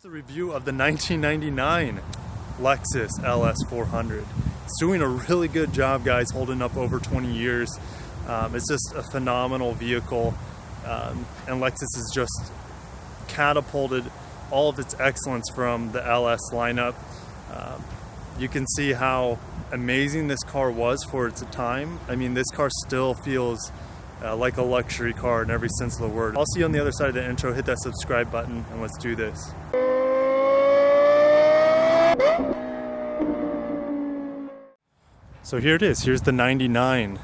Here's a review of the 1999 Lexus LS400. It's doing a really good job, guys, holding up over 20 years. It's just a phenomenal vehicle, and Lexus has just catapulted all of its excellence from the LS lineup. You can see how amazing this car was for its time. I mean, this car still feels like a luxury car in every sense of the word. I'll see you on the other side of the intro. Hit that subscribe button and let's do this. So here it is. Here's the 99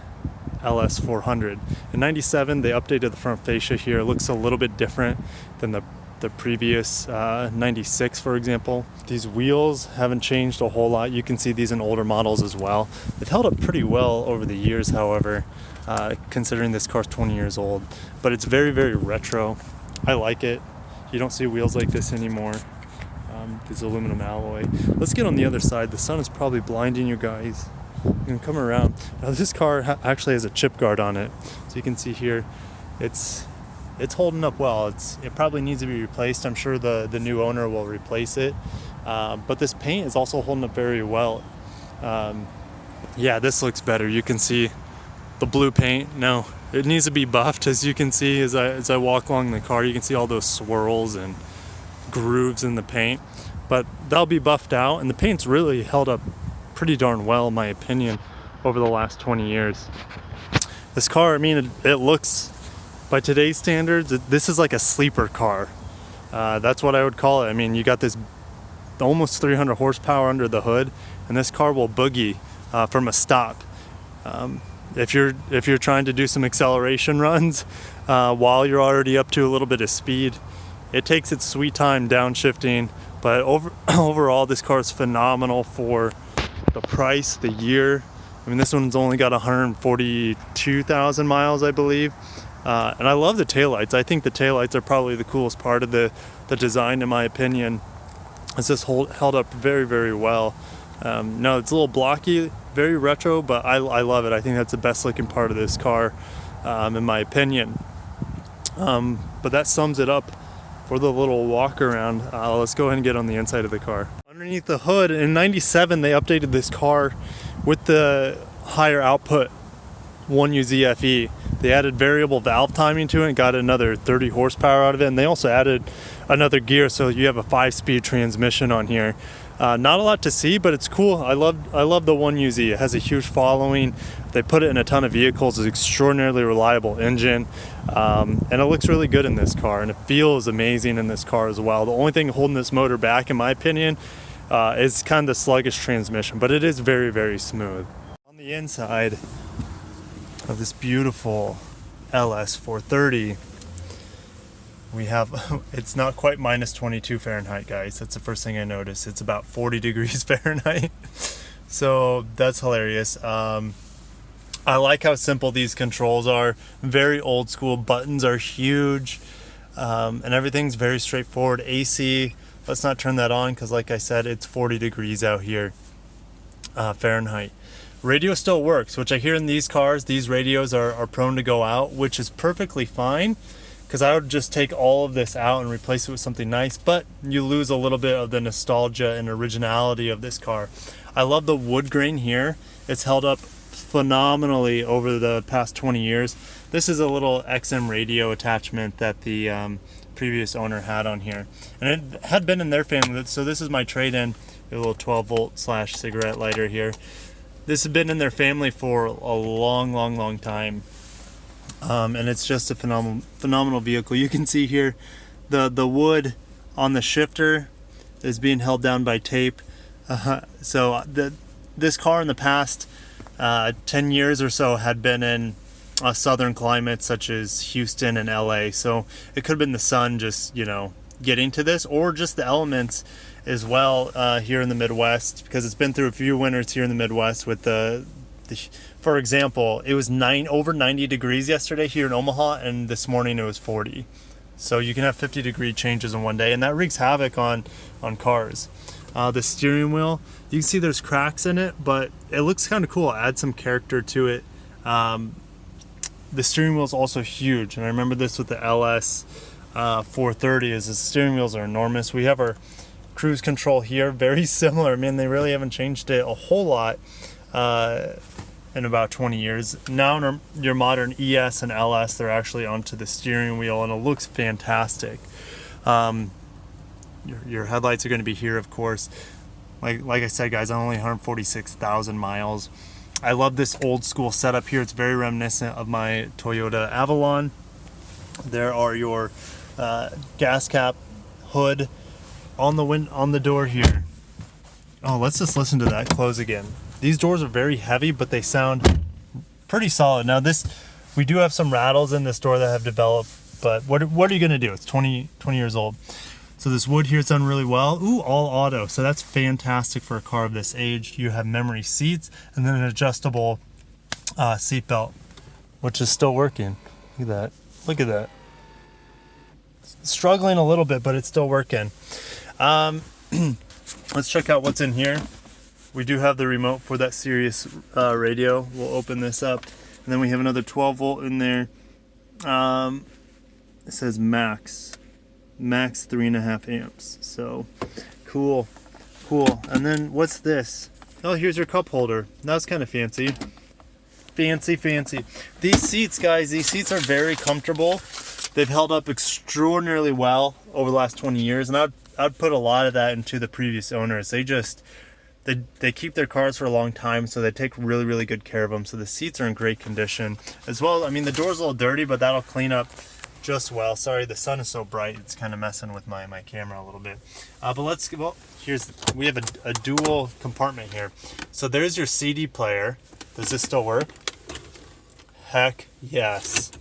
LS400. In 97, they updated the front fascia here. It looks a little bit different than the previous 96, for example. These wheels haven't changed a whole lot. You can see these in older models as well. They've held up pretty well over the years, however, considering this car's 20 years old. But it's very, very retro. I like it. You don't see wheels like this anymore. This aluminum alloy. Let's get on the other side. The sun is probably blinding you guys. You can come around. Now this car actually has a chip guard on it. So you can see here, it's holding up well. It probably needs to be replaced. I'm sure the new owner will replace it. But this paint is also holding up very well. Yeah, this looks better. You can see the blue paint. Now, it needs to be buffed, as you can see as I walk along the car. You can see all those swirls and grooves in the paint. But that'll be buffed out, and the paint's really held up pretty darn well, in my opinion, over the last 20 years. This car, I mean, it looks, by today's standards, this is like a sleeper car. That's what I would call it. I mean, you got this almost 300 horsepower under the hood, and this car will boogie from a stop. If you're trying to do some acceleration runs while you're already up to a little bit of speed, it takes its sweet time downshifting. But overall, this car is phenomenal for the price, the year. I mean, this one's only got 142,000 miles, I believe. And I love the taillights. I think the taillights are probably the coolest part of the design, in my opinion. It's just held up very, very well. No, it's a little blocky, very retro, but I love it. I think that's the best looking part of this car, in my opinion. But that sums it up for the little walk around. Let's go ahead and get on the inside of the car. Underneath the hood, in 97, they updated this car with the higher output 1UZ FE. They added variable valve timing to it and got another 30 horsepower out of it. And they also added another gear, so you have a 5-speed transmission on here. Not a lot to see, but it's cool. I love the 1UZ. It has a huge following. They put it in a ton of vehicles. It's an extraordinarily reliable engine, and it looks really good in this car, and it feels amazing in this car as well. The only thing holding this motor back, in my opinion, is kind of the sluggish transmission, but it is very, very smooth. On the inside of this beautiful LS430, we have, it's not quite minus 22 Fahrenheit, guys. That's the first thing I noticed. It's about 40 degrees Fahrenheit. So that's hilarious. I like how simple these controls are. Very old school. Buttons are huge. And everything's very straightforward. AC, let's not turn that on because, like I said, it's 40 degrees out here, Fahrenheit. Radio still works, which I hear in these cars, these radios are prone to go out, which is perfectly fine, because I would just take all of this out and replace it with something nice, but you lose a little bit of the nostalgia and originality of this car. I love the wood grain here. It's held up phenomenally over the past 20 years. This is a little XM radio attachment that the previous owner had on here, and it had been in their family. So this is my trade-in, a little 12-volt / cigarette lighter here. This has been in their family for a long time. And it's just a phenomenal vehicle. You can see here the wood on the shifter is being held down by tape. So this car in the past 10 years or so had been in southern climates such as Houston and LA. So it could have been the sun just, getting to this, or just the elements as well here in the Midwest, because it's been through a few winters here in the Midwest with for example, it was over 90 degrees yesterday here in Omaha, and this morning it was 40. So you can have 50-degree changes in one day, and that wreaks havoc on cars. The steering wheel, you can see there's cracks in it, but it looks kind of cool. Add some character to it. The steering wheel is also huge, and I remember this with the LS. 430 is the steering wheels are enormous. We have our cruise control here, very similar. I mean, they really haven't changed it a whole lot in about 20 years. Now in your modern ES and LS, they're actually onto the steering wheel, and it looks fantastic. Your headlights are going to be here, of course. Like I said, guys, I'm only 146,000 miles. I love this old school setup here. It's very reminiscent of my Toyota Avalon. There are your gas cap, hood on the door here. Oh, let's just listen to that close again. These doors are very heavy, but they sound pretty solid. Now we do have some rattles in this door that have developed, but what are you gonna do? It's 20 years old. So this wood here is done really well. Ooh, all auto. So that's fantastic for a car of this age. You have memory seats and then an adjustable seat belt, which is still working. Look at that. Look at that. Struggling a little bit, but it's still working. Let's check out what's in here. We do have the remote for that Sirius radio. We'll open this up. And then we have another 12 volt in there. It says max 3.5 amps. So cool. And then what's this? Oh, here's your cup holder. That's kind of fancy. Fancy. These seats, guys, are very comfortable. They've held up extraordinarily well over the last 20 years, and I'd put a lot of that into the previous owners. They keep their cars for a long time, so they take really good care of them. So the seats are in great condition as well. I mean, the door's a little dirty, but that'll clean up just well. Sorry, the sun is so bright, it's kind of messing with my camera a little bit. But we have a dual compartment here. So there's your CD player. Does this still work? Heck yes.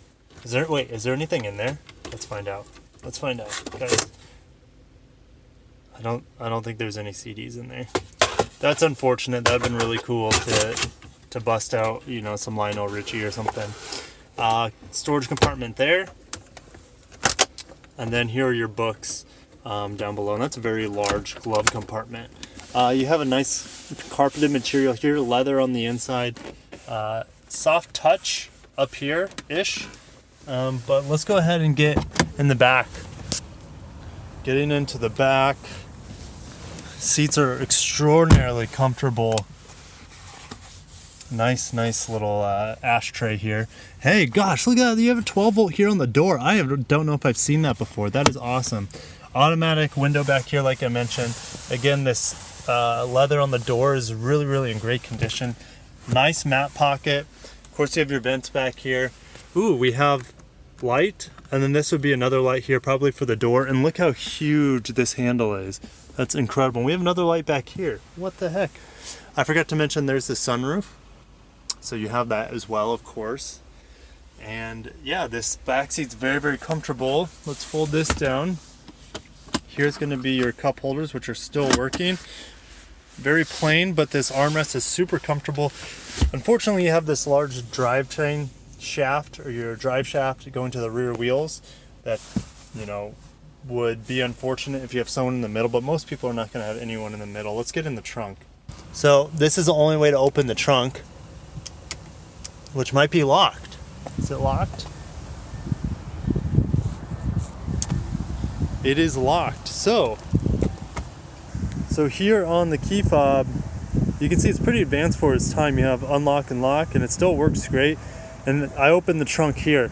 Is there anything in there? Let's find out, guys. I don't think there's any CDs in there. That's unfortunate. That'd been really cool to bust out, some Lionel Richie or something. Storage compartment there. And then here are your books down below. And that's a very large glove compartment. You have a nice carpeted material here, leather on the inside. Soft touch up here-ish. But let's go ahead and get in the back. Getting into the back. Seats are extraordinarily comfortable. Nice little ashtray here. Hey, gosh, look at that. You have a 12 volt here on the door. Don't know if I've seen that before. That is awesome. Automatic window back here, like I mentioned. Again, this leather on the door is really in great condition. Nice mat pocket. Of course, you have your vents back here. Ooh, we have light, and then this would be another light here, probably for the door. And look how huge this handle is. That's incredible. We have another light back here. What the heck? I forgot to mention there's the sunroof. So you have that as well, of course. And yeah, this back seat's very comfortable. Let's fold this down. Here's going to be your cup holders, which are still working. Very plain, but this armrest is super comfortable. Unfortunately, you have this large drivetrain shaft, or your drive shaft going to the rear wheels that, would be unfortunate if you have someone in the middle, but most people are not going to have anyone in the middle. Let's get in the trunk. So this is the only way to open the trunk, which might be locked. Is it locked? It is locked. So here on the key fob, you can see it's pretty advanced for its time. You have unlock and lock, and it still works great. And I opened the trunk here.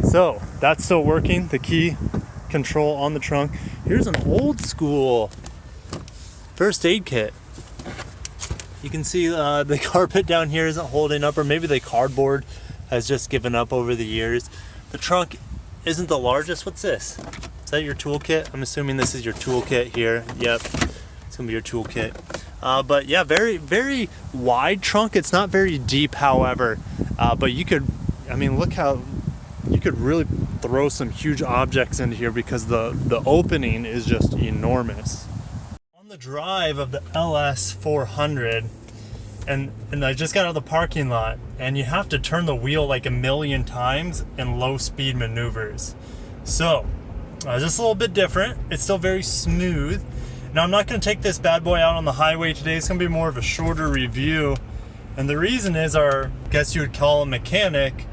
So that's still working, the key control on the trunk. Here's an old school first aid kit. You can see the carpet down here isn't holding up, or maybe the cardboard has just given up over the years. The trunk isn't the largest. What's this? Is that your toolkit? I'm assuming this is your toolkit here. Yep, it's gonna be your toolkit. But yeah, very wide trunk. It's not very deep, however, but look how you could really throw some huge objects into here because the opening is just enormous. On the drive of the LS 400, and I just got out of the parking lot, and you have to turn the wheel like a million times in low speed maneuvers. So just a little bit different. It's still very smooth. Now I'm not going to take this bad boy out on the highway today. It's going to be more of a shorter review, and the reason is our, I guess you would call a mechanic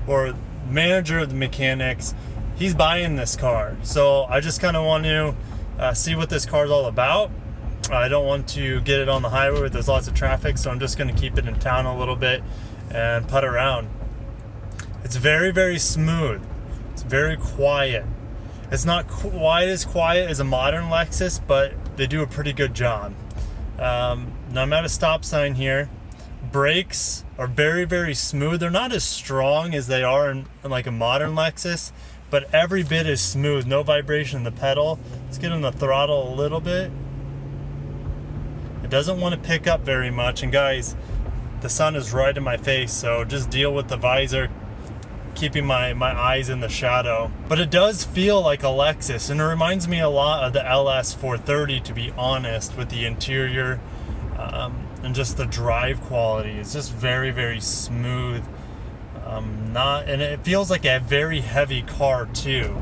or manager of the mechanics he's buying this car. So I just kind of want to see what this car is all about. I don't want to get it on the highway where there's lots of traffic, so I'm just going to keep it in town a little bit and putt around. It's very, very smooth. It's very quiet. It's not quite as quiet as a modern Lexus, but they do a pretty good job. Now I'm at a stop sign here. Brakes are very, very smooth. They're not as strong as they are in like a modern Lexus, but every bit is smooth. No vibration in the pedal. Let's get on the throttle a little bit. It doesn't want to pick up very much, and guys, the sun is right in my face, so just deal with the visor, keeping my eyes in the shadow. But it does feel like a Lexus, and it reminds me a lot of the LS430, to be honest, with the interior and just the drive quality. It's just very, very smooth. And it feels like a very heavy car too.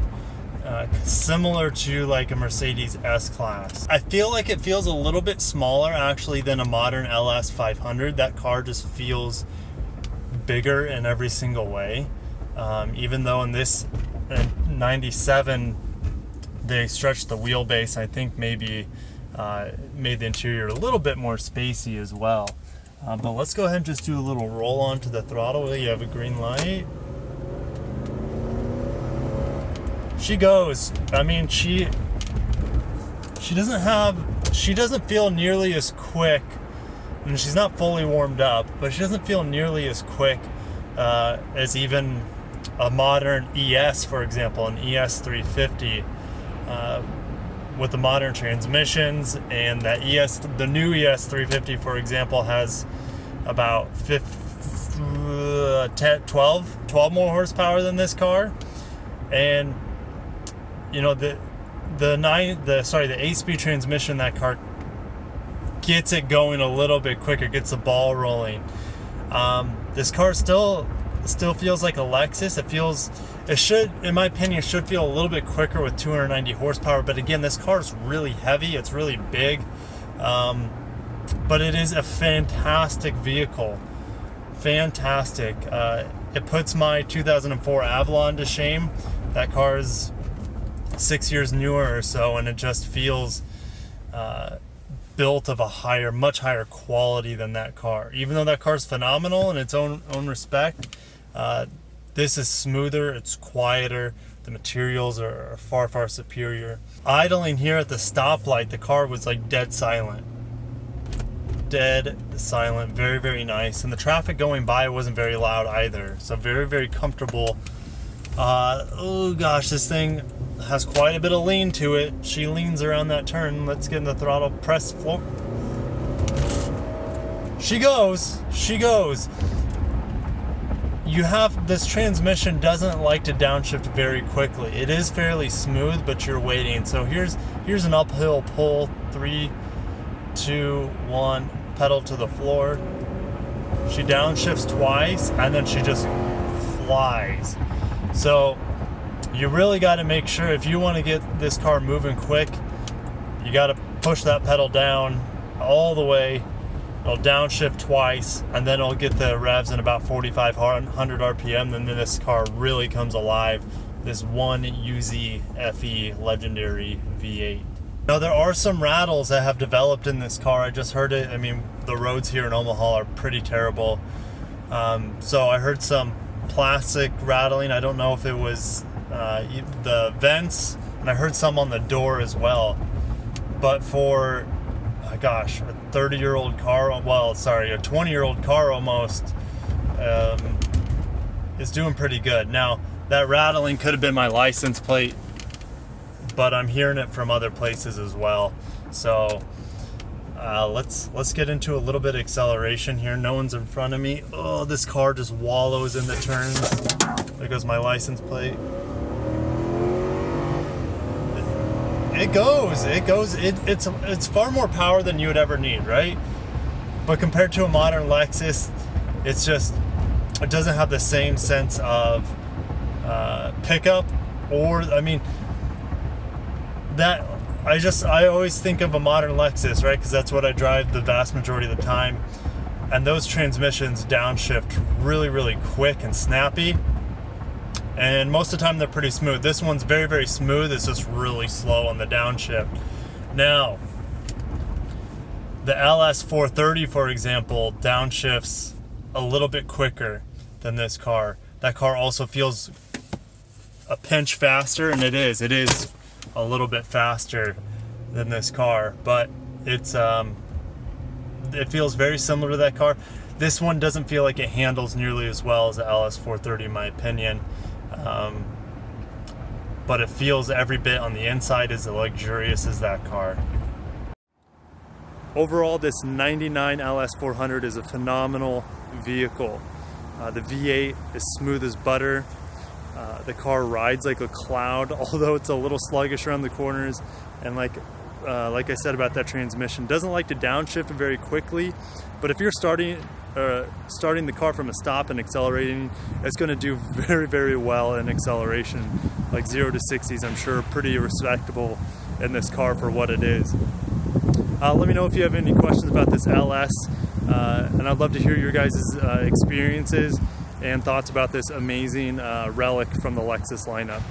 Similar to like a Mercedes S-Class. I feel like it feels a little bit smaller actually than a modern LS 500. That car just feels bigger in every single way. Even though in this 97 they stretched the wheelbase, I think maybe made the interior a little bit more spacey as well. But let's go ahead and just do a little roll onto the throttle. You have a green light. She goes. I mean, she doesn't feel nearly as quick, and she's not fully warmed up, but she doesn't feel nearly as quick as even a modern ES, for example, an ES 350 with the modern transmissions. And that the new ES 350, for example, has about 12 more horsepower than this car. And you know, the 8-speed transmission, that car gets it going a little bit quicker, gets the ball rolling. This car still feels like a Lexus. It should, in my opinion, should feel a little bit quicker with 290 horsepower. But again, this car is really heavy. It's really big. But it is a fantastic vehicle. Fantastic. It puts my 2004 Avalon to shame. That car is 6 years newer or so, and it just feels built of a much higher quality than that car. Even though that car is phenomenal in its own respect, this is smoother, it's quieter, the materials are far, far superior. Idling here at the stoplight, the car was like dead silent. Dead silent, very, very nice. And the traffic going by wasn't very loud either, so very, very comfortable. Oh gosh, this thing has quite a bit of lean to it. She leans around that turn. Let's get in the throttle, press floor. She goes. This transmission doesn't like to downshift very quickly. It is fairly smooth, but you're waiting. So here's an uphill pull. 3, 2, 1, pedal to the floor. She downshifts twice, and then she just flies. So you really got to make sure, if you want to get this car moving quick, you got to push that pedal down all the way. It'll downshift twice, and then it'll get the revs in about 4,500 RPM. And then this car really comes alive. This 1UZ FE legendary V8. Now there are some rattles that have developed in this car. I just heard it. I mean, the roads here in Omaha are pretty terrible. So I heard some plastic rattling. I don't know if it was the vents, and I heard some on the door as well. But for gosh, a 30-year-old car, a 20-year-old car almost, is doing pretty good. Now that rattling could have been my license plate, but I'm hearing it from other places as well. So let's get into a little bit of acceleration here. No one's in front of me. Oh, this car just wallows in the turns. There goes my license plate. It goes. It's far more power than you would ever need, right? But compared to a modern Lexus, it doesn't have the same sense of pickup, or I mean, that I always think of a modern Lexus, right? Because that's what I drive the vast majority of the time, and those transmissions downshift really, really quick and snappy. and most of the time they're pretty smooth. This one's very, very smooth. It's just really slow on the downshift. Now, the LS430, for example, downshifts a little bit quicker than this car. That car also feels a pinch faster, and it is a little bit faster than this car, but it's it feels very similar to that car. This one doesn't feel like it handles nearly as well as the LS430 in my opinion, but it feels every bit on the inside as luxurious as that car. Overall, this 99 LS400 is a phenomenal vehicle. The V8 is smooth as butter. The car rides like a cloud, although it's a little sluggish around the corners, and like I said about that transmission, doesn't like to downshift very quickly, but if you're starting the car from a stop and accelerating, it's going to do very, very well in acceleration. Like 0 to 60s, I'm sure pretty respectable in this car for what it is. Let me know if you have any questions about this LS, and I'd love to hear your guys' experiences and thoughts about this amazing relic from the Lexus lineup.